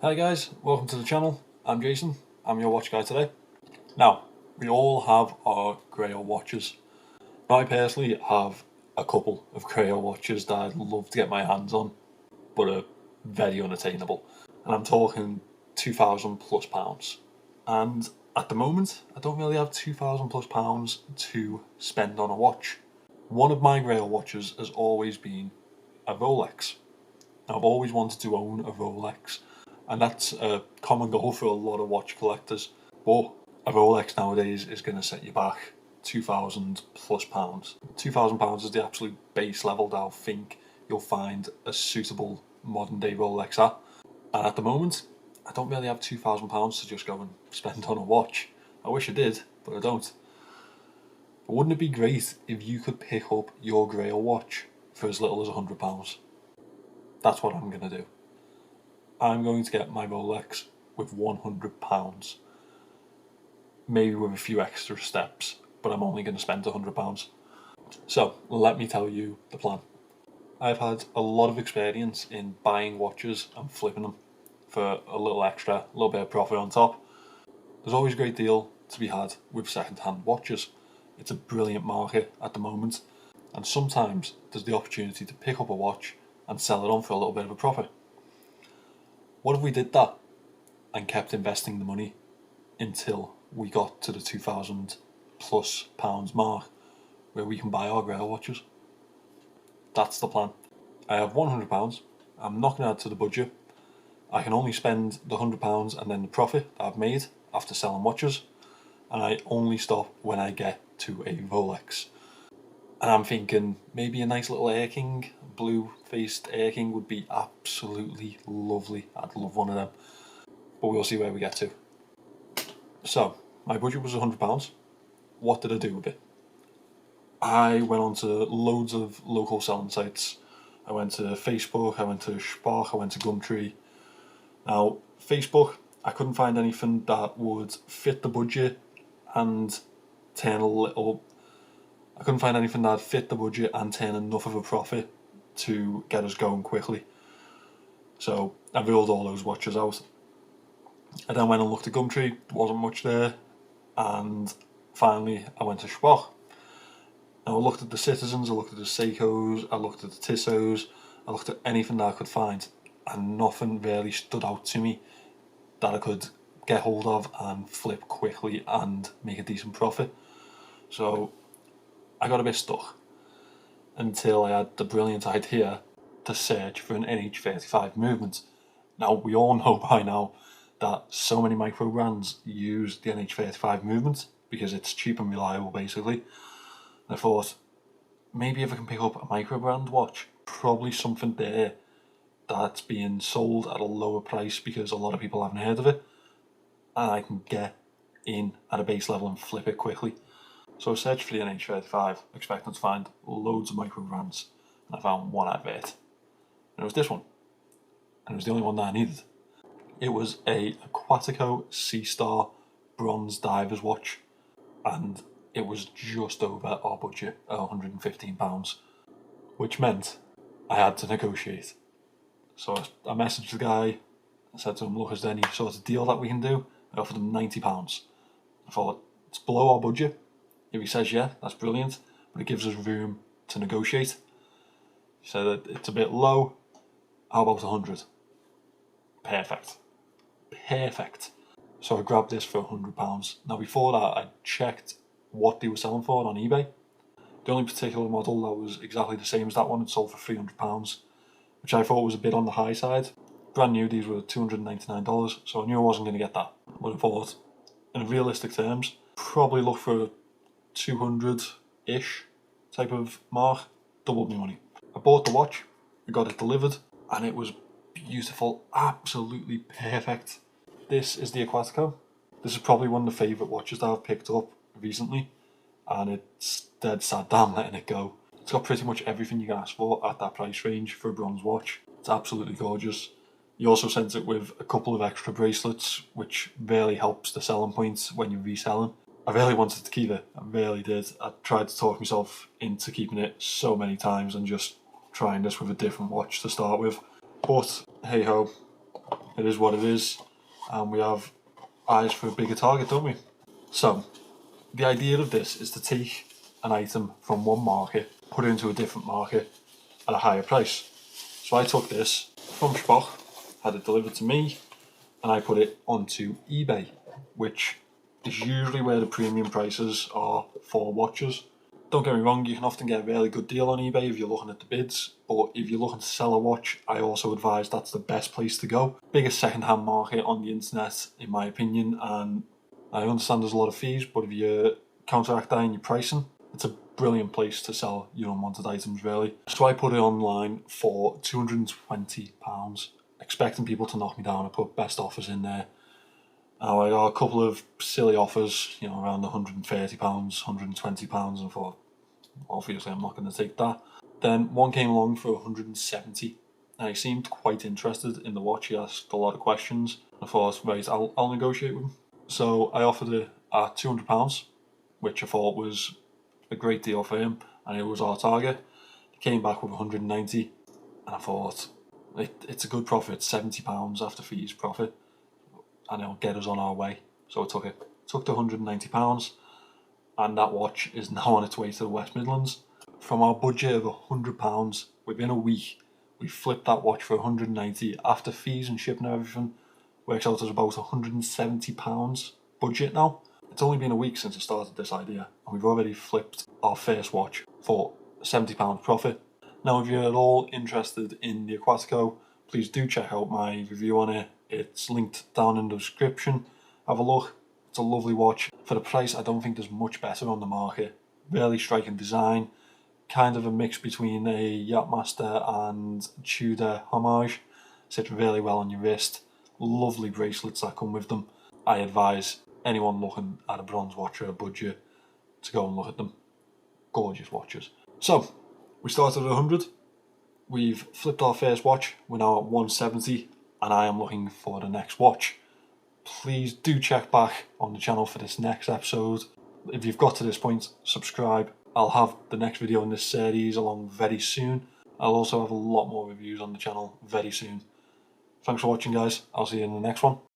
Hi guys, welcome to the channel. I'm Jason, I'm your watch guy today. Now, we all have our grail watches. I personally have a couple of grail watches that I'd love to get my hands on, but are very unattainable. And I'm talking £2,000+ And at the moment, I don't really have £2,000+ to spend on a watch. One of my grail watches has always been a Rolex. I've always wanted to own a Rolex, and that's a common goal for a lot of watch collectors. But a Rolex nowadays is going to set you back £2,000+. £2,000 is the absolute base level that I think you'll find a suitable modern day Rolex at. And at the moment, I don't really have £2,000 to just go and spend on a watch. I wish I did, but I don't. But wouldn't it be great if you could pick up your grail watch for as little as £100? That's what I'm going to do. I'm going to get my Rolex with £100. Maybe with a few extra steps, but I'm only going to spend £100. So, let me tell you the plan. I've had a lot of experience in buying watches and flipping them for a little extra, a little bit of profit on top. There's always a great deal to be had with second-hand watches. It's a brilliant market at the moment, and sometimes there's the opportunity to pick up a watch and sell it on for a little bit of a profit. What if we did that and kept investing the money until we got to the £2,000+ mark where we can buy our grail watches? That's the plan. I have £100. I'm not going to add to the budget. I can only spend the £100 and then the profit that I've made after selling watches, and I only stop when I get to a Rolex. And I'm thinking maybe a nice little Air King, blue-faced Air King would be absolutely lovely. I'd love one of them. But we'll see where we get to. So, my budget was £100. What did I do with it? I went on to loads of local selling sites. I went to Facebook, I went to Spock, I went to Gumtree. Now, Facebook, I couldn't find anything that would fit the budget and turn a little... I couldn't find anything that fit the budget and turn enough of a profit to get us going quickly. So I ruled all those watches out. I then went and looked at Gumtree, there wasn't much there, and finally I went to Spock. Now I looked at the Citizens, I looked at the Seikos, I looked at the Tissos, I looked at anything that I could find, and nothing really stood out to me that I could get hold of and flip quickly and make a decent profit. So I got a bit stuck until I had the brilliant idea to search for an NH35 movement. Now, we all know by now that so many micro brands use the NH35 movement because it's cheap and reliable, basically. And I thought, maybe if I can pick up a micro brand watch, probably something there that's being sold at a lower price because a lot of people haven't heard of it, and I can get in at a base level and flip it quickly. So I searched for the NH35, expecting to find loads of micro brands, and I found one advert. And it was this one. And it was the only one that I needed. It was a Aquatico Sea-Star bronze diver's watch, and it was just over our budget at £115, which meant I had to negotiate. So I messaged the guy, I said to him, look, is there any sort of deal that we can do? I offered him £90. I thought, it's below our budget. If he says yeah, that's brilliant, but it gives us room to negotiate. He said that it's a bit low, how about 100? Perfect. So I grabbed this for £100. Now before that, I checked what they were selling for on eBay. The only particular model that was exactly the same as that one had sold for £300, which I thought was a bit on the high side. Brand new, these were $299, so I knew I wasn't going to get that. But I thought, in realistic terms, probably look for 200-ish type of mark, doubled my money. I bought the watch, I got it delivered, and it was beautiful, absolutely perfect. This is the Aquatico. This is probably one of the favourite watches that I've picked up recently, and it's dead sad that I'm letting it go. It's got pretty much everything you can ask for at that price range for a bronze watch. It's absolutely gorgeous. He also sent it with a couple of extra bracelets, which really helps the selling points when you're reselling. I really wanted to keep it, I really did. I tried to talk myself into keeping it so many times and just trying this with a different watch to start with. But hey ho, it is what it is, and we have eyes for a bigger target, don't we? So the idea of this is to take an item from one market, put it into a different market at a higher price. So I took this from Spock, had it delivered to me, and I put it onto eBay, which is usually where the premium prices are for watches. Don't get me wrong, you can often get a really good deal on eBay if you're looking at the bids, but if you're looking to sell a watch, I also advise that's the best place to go. Biggest second-hand market on the internet, in my opinion, and I understand there's a lot of fees, but if you counteract that in your pricing, it's a brilliant place to sell your unwanted items, really. So I put it online for £220, expecting people to knock me down. I put best offers in there. Now I got a couple of silly offers, around £130, £120, and I thought, obviously I'm not going to take that. Then one came along for £170, and he seemed quite interested in the watch. He asked a lot of questions. I thought, right, I'll negotiate with him. So I offered it at £200, which I thought was a great deal for him, and it was our target. He came back with 190, and I thought, it's a good profit, £70 after fees profit, and it'll get us on our way. So I took it. Took the £190, and that watch is now on its way to the West Midlands. From our budget of £100, within a week, we flipped that watch for 190 after fees and shipping and everything. Works out as about £170 budget now. It's only been a week since I started this idea, and we've already flipped our first watch for £70 profit. Now, if you're at all interested in the Aquatico, please do check out my review on it. It's linked down in the description. Have a look. It's a lovely watch. For the price, I don't think there's much better on the market. Really striking design. Kind of a mix between a Yachtmaster and Tudor homage. Sits really well on your wrist. Lovely bracelets that come with them. I advise anyone looking at a bronze watch or a budget to go and look at them. Gorgeous watches. So, we started at 100. We've flipped our first watch. We're now at 170, and I am looking for the next watch. Please do check back on the channel for this next episode. If you've got to this point, subscribe. I'll have the next video in this series along very soon. I'll also have a lot more reviews on the channel very soon. Thanks for watching, guys. I'll see you in the next one.